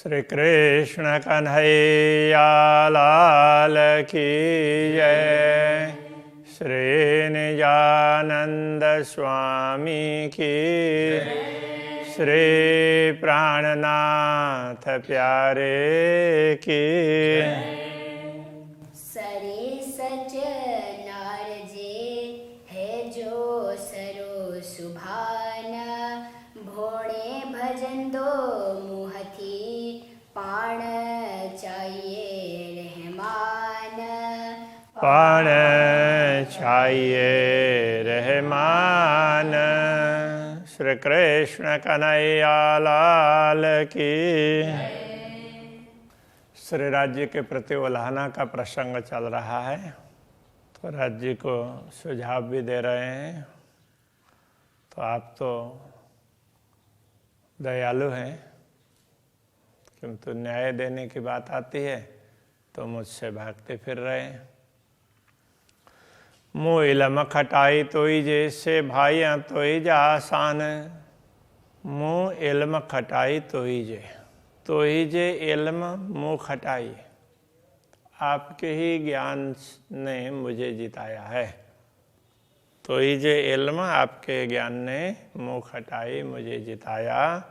श्री कृष्ण कन्हैया लाल की जय। श्री निजानंद स्वामी की, श्री प्राणनाथ प्यारे की। सरे सच नार जे है जो सरो सुभाना, भोणे भजन दो मुहथी पाण चाहिए रहमान। पाण चाहिए रहमान। श्री कृष्ण कन्हैया लाल की। श्री राज्य के प्रति उल्हाना का प्रसंग चल रहा है, तो राज्य को सुझाव भी दे रहे हैं। तो आप तो दयालु हैं, किंतु न्याय देने की बात आती है तो मुझसे भागते फिर रहे हैं। मुँह इलम खटाई तोई जैसे भाइयाँ तोई जा आसान। मुँह इल्म खटाई तोई जे इल्म मुँह खटाई। आपके ही ज्ञान ने मुझे जिताया है। तोई जे इल्म, आपके ज्ञान ने मुँह खटाई मुझे जिताया।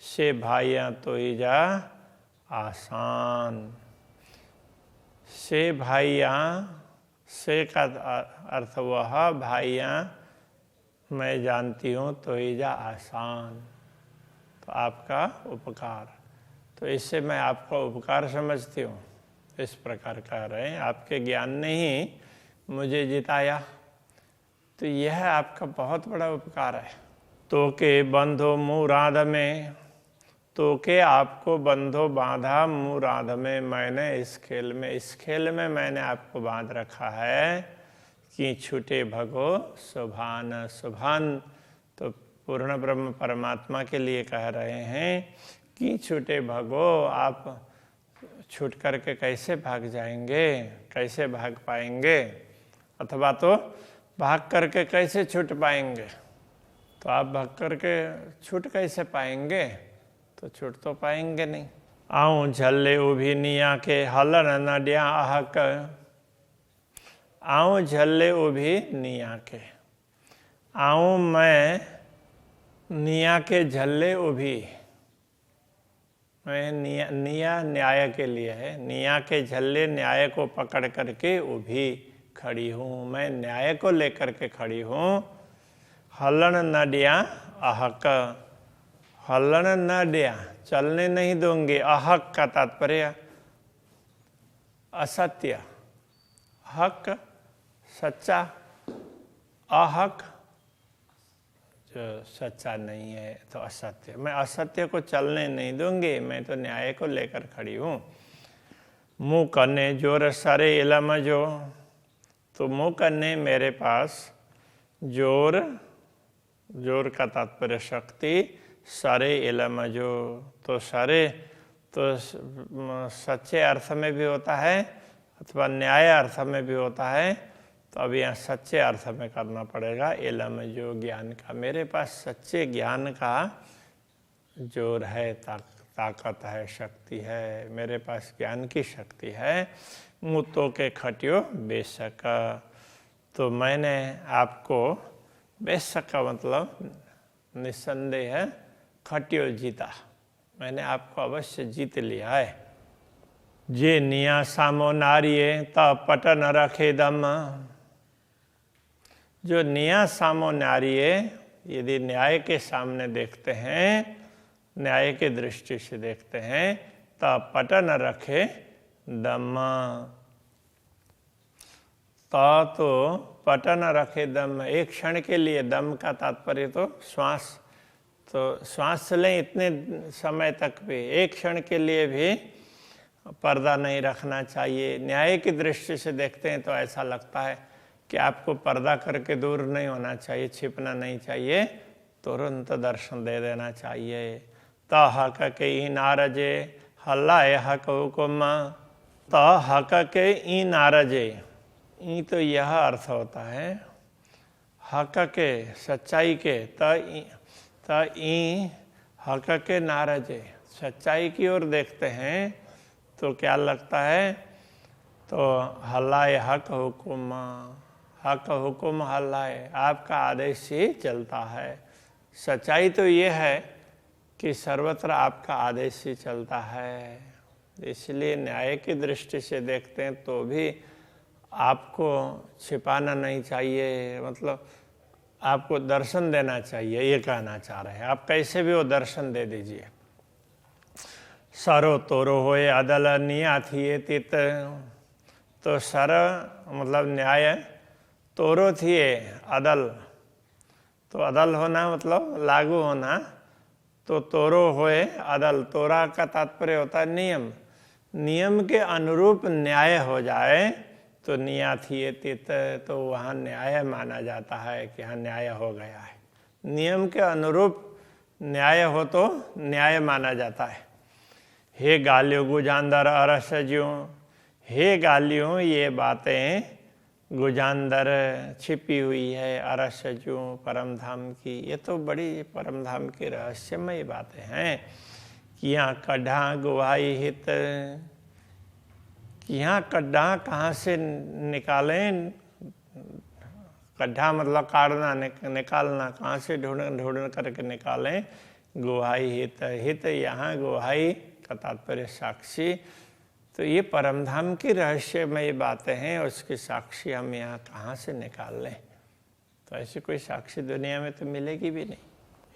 से भाइयाँ तोई जा आसान। से भाइयाँ, से का अर्थ वह भाइयाँ मैं जानती हूँ तोई जा आसान, तो आपका उपकार। तो इससे मैं आपका उपकार समझती हूँ। इस प्रकार कह रहे हैं, आपके ज्ञान ने ही मुझे जिताया, तो यह आपका बहुत बड़ा उपकार है। तो के बंधो मुराद में, तो के आपको बंधो बांधा मुराद में। मैंने इस खेल में मैंने आपको बांध रखा है कि छूटे भगो सुभान। सुभान तो पूर्ण ब्रह्म परमात्मा के लिए कह रहे हैं कि छूटे भगो, आप छूट करके कैसे भाग जाएंगे, कैसे भाग पाएंगे, अथवा तो भाग करके कैसे छूट पाएंगे। तो आप भाग करके छूट कैसे पाएंगे, तो छूट तो पाएंगे नहीं। आऊँ झल्ले उभी निया के हलन न डिया आहक। आऊँ झल्ले उभी निया के, आऊँ मैं निया के झल्ले उभी। मैं निया न्याय के लिए है, निया के झल्ले न्याय को पकड़ करके उभी खड़ी हूँ। मैं न्याय को लेकर के खड़ी हूँ। हलन न डिया अहक, हलन न डिया चलने नहीं दूंगी। अहक का तात्पर्य असत्य, हक सच्चा, अहक जो सच्चा नहीं है तो असत्य। मैं असत्य को चलने नहीं दूंगी, मैं तो न्याय को लेकर खड़ी हूँ। मुँह करने जोर सरे इलम जो, तो मुँह करने मेरे पास जोर, जोर का तात्पर्य शक्ति, सरे इलम जो, तो सरे तो सच्चे अर्थ में भी होता है अथवा न्याय अर्थ में भी होता है। तो अब यहाँ सच्चे अर्थ में करना पड़ेगा। इलम जो, ज्ञान का, मेरे पास सच्चे ज्ञान का जोर है, ताकत है, शक्ति है। मेरे पास ज्ञान की शक्ति है। मुँह के खटियो बेशक, तो मैंने आपको बेशक का मतलब निस्संदेह है, खटियो जीता, मैंने आपको अवश्य जीत लिया है। जे निया सामो नारिये ता पट न रखे दम। जो निया सामो नारिये, यदि न्याय के सामने देखते हैं, न्याय के दृष्टि से देखते हैं, ता पट न रखे दम। ता तो पट न रखे दम, एक क्षण के लिए, दम का तात्पर्य तो श्वास, तो श्वास लें इतने समय तक भी, एक क्षण के लिए भी पर्दा नहीं रखना चाहिए। न्याय की दृष्टि से देखते हैं तो ऐसा लगता है कि आपको पर्दा करके दूर नहीं होना चाहिए, छिपना नहीं चाहिए, तुरंत दर्शन दे देना चाहिए। ता हक के ई नारजे हल्ला हक हुकुम। ता हक के ई नारजे, ई तो यह अर्थ होता है हक के, सच्चाई के, त ई हक के नारजे, सच्चाई की ओर देखते हैं तो क्या लगता है, तो हल्लाए हक हुकुम, हक हुकुम हल्लाए, आपका आदेश ही चलता है। सच्चाई तो ये है कि सर्वत्र आपका आदेश ही चलता है। इसलिए न्याय की दृष्टि से देखते हैं तो भी आपको छिपाना नहीं चाहिए, मतलब आपको दर्शन देना चाहिए, ये कहना चाह रहे हैं। आप कैसे भी वो दर्शन दे दीजिए। सरो तोरो होए अदल निया थिए तित, तो सर मतलब न्याय, तोरो थिए अदल, तो अदल होना मतलब लागू होना, तो तोरो होए अदल, तोरा का तात्पर्य होता है नियम, नियम के अनुरूप न्याय हो जाए तो निया थिए तित, तो वहाँ न्याय माना जाता है कि हाँ न्याय हो गया है। नियम के अनुरूप न्याय हो तो न्याय माना जाता है। हे गालियों गुजांदर अरसज्यों, हे गालियों ये बातें गुजांदर छिपी हुई है, अरसज्यों परम धाम की, ये तो बड़ी परम धाम की रहस्यमय बातें हैं। कि यहाँ कड्ढा गुहाई हित, कि यहाँ कड्ढा कहाँ से निकालें, कड्ढा मतलब काटना, निकालना, कहाँ से ढूंढ करके निकालें। गुहाई हित, हित यहाँ गुहाई का तात्पर्य साक्षी, तो ये परमधाम की रहस्यमय बातें हैं, उसकी साक्षी हम यहाँ कहाँ से निकाल लें। तो ऐसी कोई साक्षी दुनिया में तो मिलेगी भी नहीं।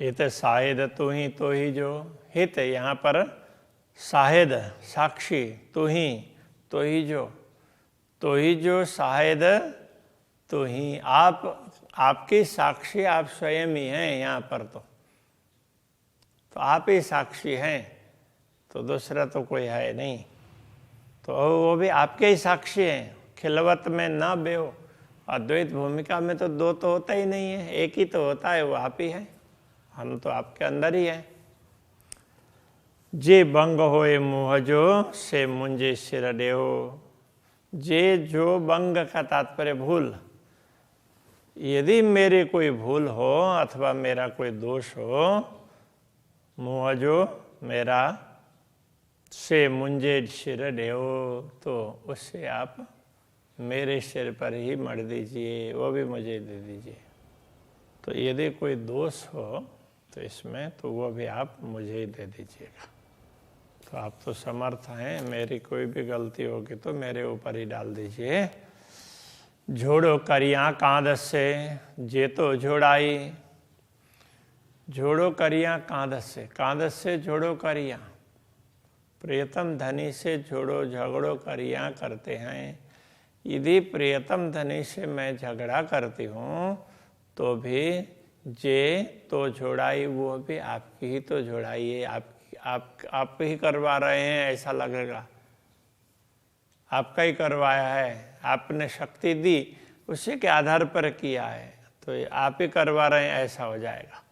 हित शाहिद तू ही तो ही जो, हित यहाँ पर शाहिद साक्षी, तू ही तो ही जो, तो ही जो शाहिद तो ही, आपकी साक्षी आप स्वयं ही हैं यहाँ पर। तो आप ही साक्षी हैं, तो दूसरा तो कोई है नहीं, तो वो भी आपके ही साक्षी हैं। खिलवत में ना बेओ, अद्वैत भूमिका में तो दो तो होता ही नहीं है, एक ही तो होता है, वो आप ही है, हम तो आपके अंदर ही हैं। जे बंग होए मुँह जो, से मुंजे सिर डेहो, जे जो बंग का तात्पर्य भूल, यदि मेरी कोई भूल हो अथवा मेरा कोई दोष हो, मुँह जो मेरा, से मुंजे सिर डेहो, तो उससे आप मेरे सिर पर ही मर दीजिए, वो भी मुझे दे दीजिए। तो यदि कोई दोष हो तो इसमें, तो वो भी आप मुझे ही दे दीजिएगा। तो आप तो समर्थ हैं, मेरी कोई भी गलती होगी तो मेरे ऊपर ही डाल दीजिए। झोड़ो करियाँ कांध से, जे तो झोड़ाई, झोड़ो करियाँ कांध से झोड़ो करियाँ, प्रियतम धनी से जोड़ो झगड़ो करियाँ करते हैं। यदि प्रियतम धनी से मैं झगड़ा करती हूँ तो भी जे तो जोड़ाई, वो भी आपकी ही तो जोड़ाई है, आप ही करवा रहे हैं ऐसा लगेगा, आपका ही करवाया है, आपने शक्ति दी उसी के आधार पर किया है, तो आप ही करवा रहे हैं ऐसा हो जाएगा।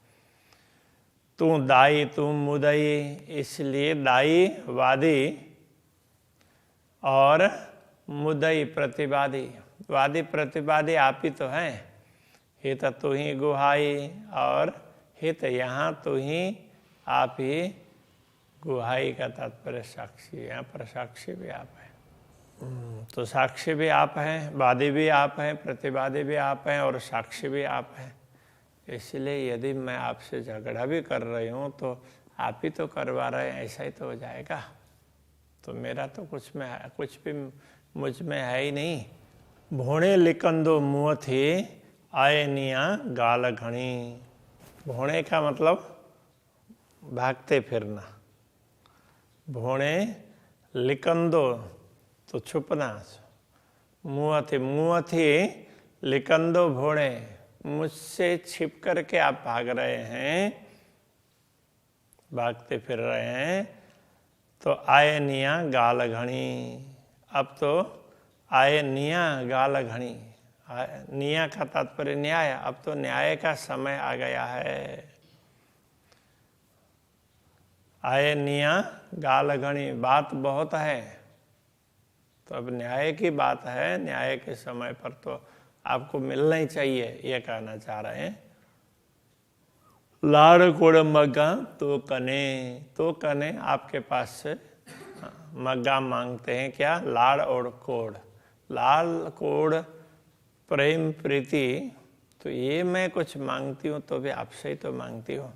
तू दाई तू मुदई, इसलिए दाई वादी और मुदई प्रतिवादी, वादी प्रतिवादी आप ही तो हैं। हित तू ही गुहाई, और हित यहाँ तू ही, आप ही गुहाई का तात्पर्य साक्षी, यहाँ पर साक्षी भी आप हैं। तो साक्षी भी आप हैं, वादी भी आप हैं, प्रतिवादी भी आप हैं और साक्षी भी आप हैं। इसलिए यदि मैं आपसे झगड़ा भी कर रही हूँ तो आप ही तो करवा रहे हैं, ऐसा ही तो हो जाएगा। तो मेरा तो कुछ भी मुझ में है ही नहीं। भोणे लिकंदो मुँह थी, आए निया गाल घनी। भोणे का मतलब भागते फिरना, भोणे लिकंदो तो छुपना, मुँह थी लिकंदो भोणे, मुझसे छिप करके आप भाग रहे हैं, भागते फिर रहे हैं। तो आए निया गाल घनी, अब तो आए निया गाल घनी, निया का तात्पर्य न्याय, अब तो न्याय का समय आ गया है। आए निया गाल घनी, बात बहुत है, तो अब न्याय की बात है, न्याय के समय पर तो आपको मिलना ही चाहिए, ये कहना चाह रहे हैं। लाड़ कोड़ मग्गा तो कने आपके पास से मग्गा मांगते हैं क्या? लाड़ और कोड़। लाल कोड़ प्रेम प्रीति, तो ये मैं कुछ मांगती हूँ तो भी आपसे ही तो मांगती हूँ।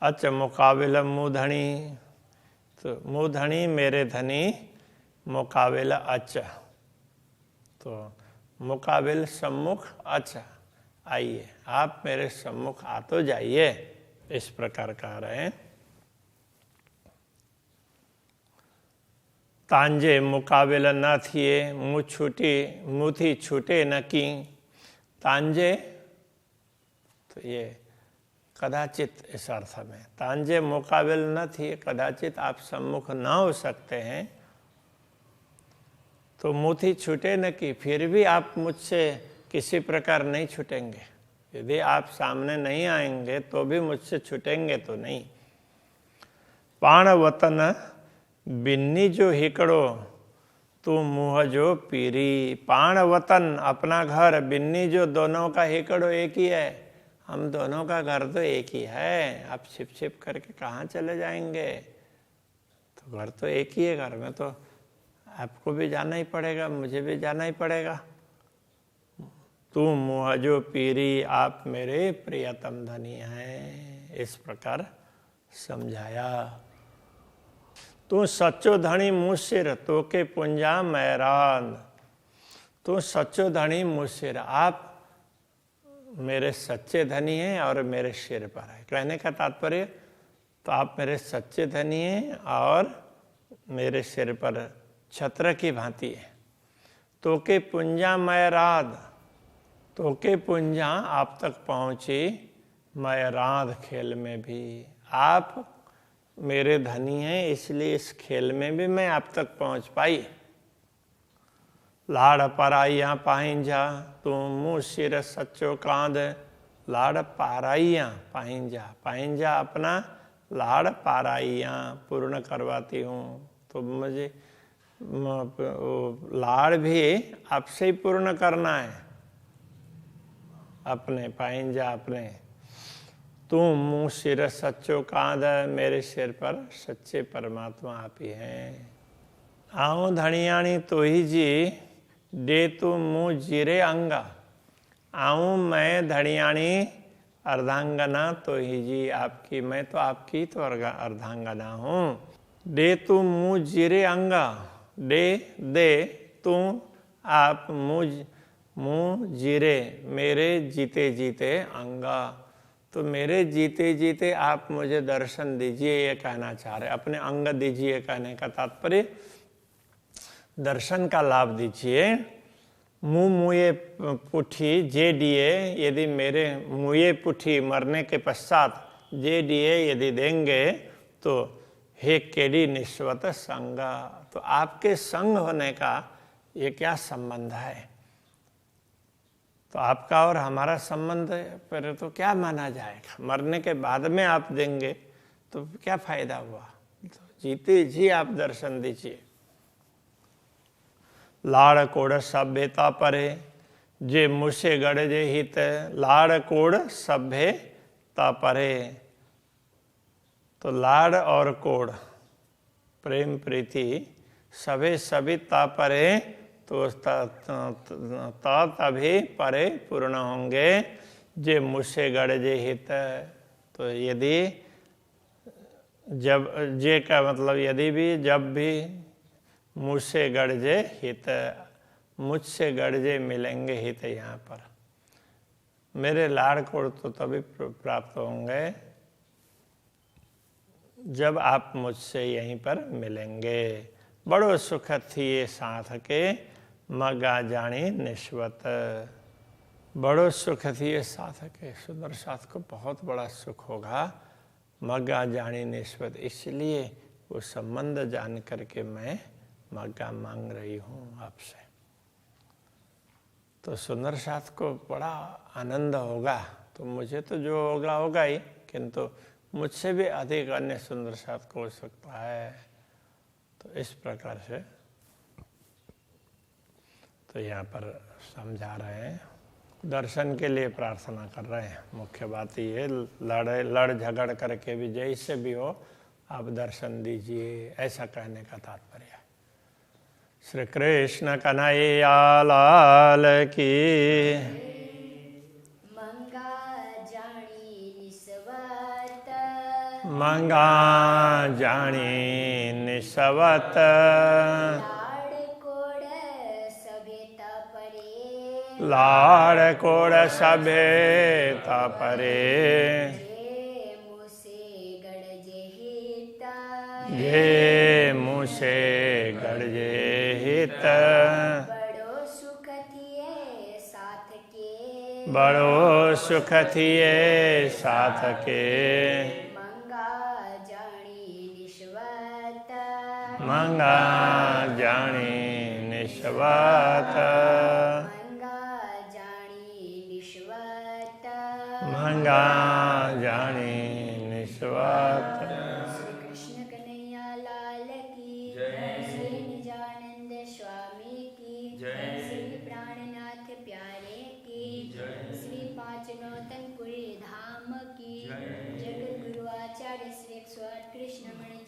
अच्छा मुकाबिला मूधनी, तो मूधनी मेरे धनी, मुकाबिला अच्छा, तो मुकाबिल सम्मुख, अच्छा आइए आप मेरे सम्मुख आ तो जाइए, इस प्रकार कह रहे हैं। तांजे मुकाबिला न थिए, मुथी छूटे न की। तांजे तो ये कदाचित इस अर्थ में, तांजे मुकाबिल न थिए, कदाचित आप सम्मुख न हो सकते हैं, तो मुथी छूटे न की, फिर भी आप मुझसे किसी प्रकार नहीं छूटेंगे। यदि आप सामने नहीं आएंगे तो भी मुझसे छूटेंगे तो नहीं। पाण वतन बिन्नी जो हिकड़ो, तू मुँह जो पीरी। पाण वतन अपना घर, बिन्नी जो दोनों का हिकड़ो एक ही है, हम दोनों का घर तो एक ही है। आप छिप छिप करके कहाँ चले जाएंगे? तो घर तो एक ही है, घर में तो आपको भी जाना ही पड़ेगा, मुझे भी जाना ही पड़ेगा। तू मुँह जो पीरी, आप मेरे प्रियतम धनी हैं, इस प्रकार समझाया। तू सच्चो धनी मुसिर, तो के पुंजा मैरान। तू सच्चो धनी मुसिर, आप मेरे सच्चे धनी हैं और मेरे सिर पर है। कहने का तात्पर्य, तो आप मेरे सच्चे धनी हैं और मेरे सिर पर छत्र की भांति है। तो के पुंजा मैराद, तो के पुंजा आप तक पहुँची, मैराद खेल में भी। आप मेरे धनी हैं, इसलिए इस खेल में भी मैं आप तक पहुँच पाई। लाड़ पाराइयाँ पाहिंजा, तू मुँह सिर सच्चो कांद। लाड़ पाराइयाँ पाहिंजा, पाहिंजा अपना, लाड़ पाराइयाँ पूर्ण करवाती हूँ। तो मुझे लाड़ भी आपसे ही पूर्ण करना है, अपने पाहिंजा अपने। तू मुँह सिर सच्चो कांद, मेरे सिर पर सच्चे परमात्मा आप ही हैं। आऊँ धनियाणी तो ही जी, दे तू मुँह जीरे अंगा। आऊँ मैं धनियाणी अर्धांगना तो ही जी, आपकी, मैं तो आपकी तो अर्धांगना हूँ। दे तू मुँह जीरे अंगा, दे तू आप मुँह जीरे, मेरे जीते जीते अंगा। तो मेरे जीते जीते आप मुझे दर्शन दीजिए, ये कहना चाह रहे। अपने अंग दीजिए कहने का तात्पर्य दर्शन का लाभ दीजिए। मुँह मुए पुठी जे दिए, यदि मेरे मुए पुठी मरने के पश्चात जे दिए यदि देंगे, तो हे केडी निस्वत संगा, तो आपके संग होने का ये क्या संबंध है? तो आपका और हमारा संबंध पर तो क्या माना जाएगा? मरने के बाद में आप देंगे तो क्या फायदा हुआ? तो जीते जी आप दर्शन दीजिए। लाड़ कोड़ सभ्यता परे, जे मुझसे गढ़ जे हित। लाड़ कोड़ सभ्यता परे, तो लाड़ और कोड़ प्रेम प्रीति सभे सभी तापरे, तो तभी परे पूर्ण होंगे। जे मुझसे गढ़ जे हित, तो यदि जब, जे का मतलब यदि भी, जब भी मुझसे गढ़ जे हित, मुझसे गढ़ जे मिलेंगे हित यहाँ पर। मेरे लाड़ कोड़ तो तभी प्राप्त होंगे जब आप मुझसे यहीं पर मिलेंगे। बड़ो सुख थिए साथ के, मगा जानी निस्वत। बड़ो सुख थिए साथ के, सुंदर साथ को बहुत बड़ा सुख होगा। मगा जानी निस्वत, इसलिए वो संबंध जान करके मैं मगा मांग रही हूँ आपसे। तो सुंदर साथ को बड़ा आनंद होगा। तो मुझे तो जो होगा होगा ही, किंतु मुझसे भी अधिक अन्य सुंदर साथ को हो सकता है। तो इस प्रकार से तो यहाँ पर समझा रहे हैं। दर्शन के लिए प्रार्थना कर रहे हैं। मुख्य बात ये लड़ झगड़ करके भी जैसे भी हो आप दर्शन दीजिए, ऐसा कहने का तात्पर्य है। श्री कृष्ण कन्हैया लाल की। मंगा जानी निस्वार्थ, मंगा जानी निस्वार्थ, लाड़ कोड़ सभ्यता परे, लाड़ कोड़ सभ्यता परे, जे मुसे गड़जे हिता, ये मुझे गड़जे हित, बड़ो सुख थिए साथ के, बड़ो सुख थिए साथ के, मंगा जानी निस्वार्थ, मंगा जानी निस्वार्थ, मंगा जानी निस्वार्थ, मंगा जानी निस्वार्थ। श्री कृष्ण कन्हैया लाल की श्री निजानंद स्वामी की श्री प्राणनाथ प्यारे की श्री पांच नौतनपुरी धाम की जगत गुरु आचार्य श्री 108 कृष्णमणि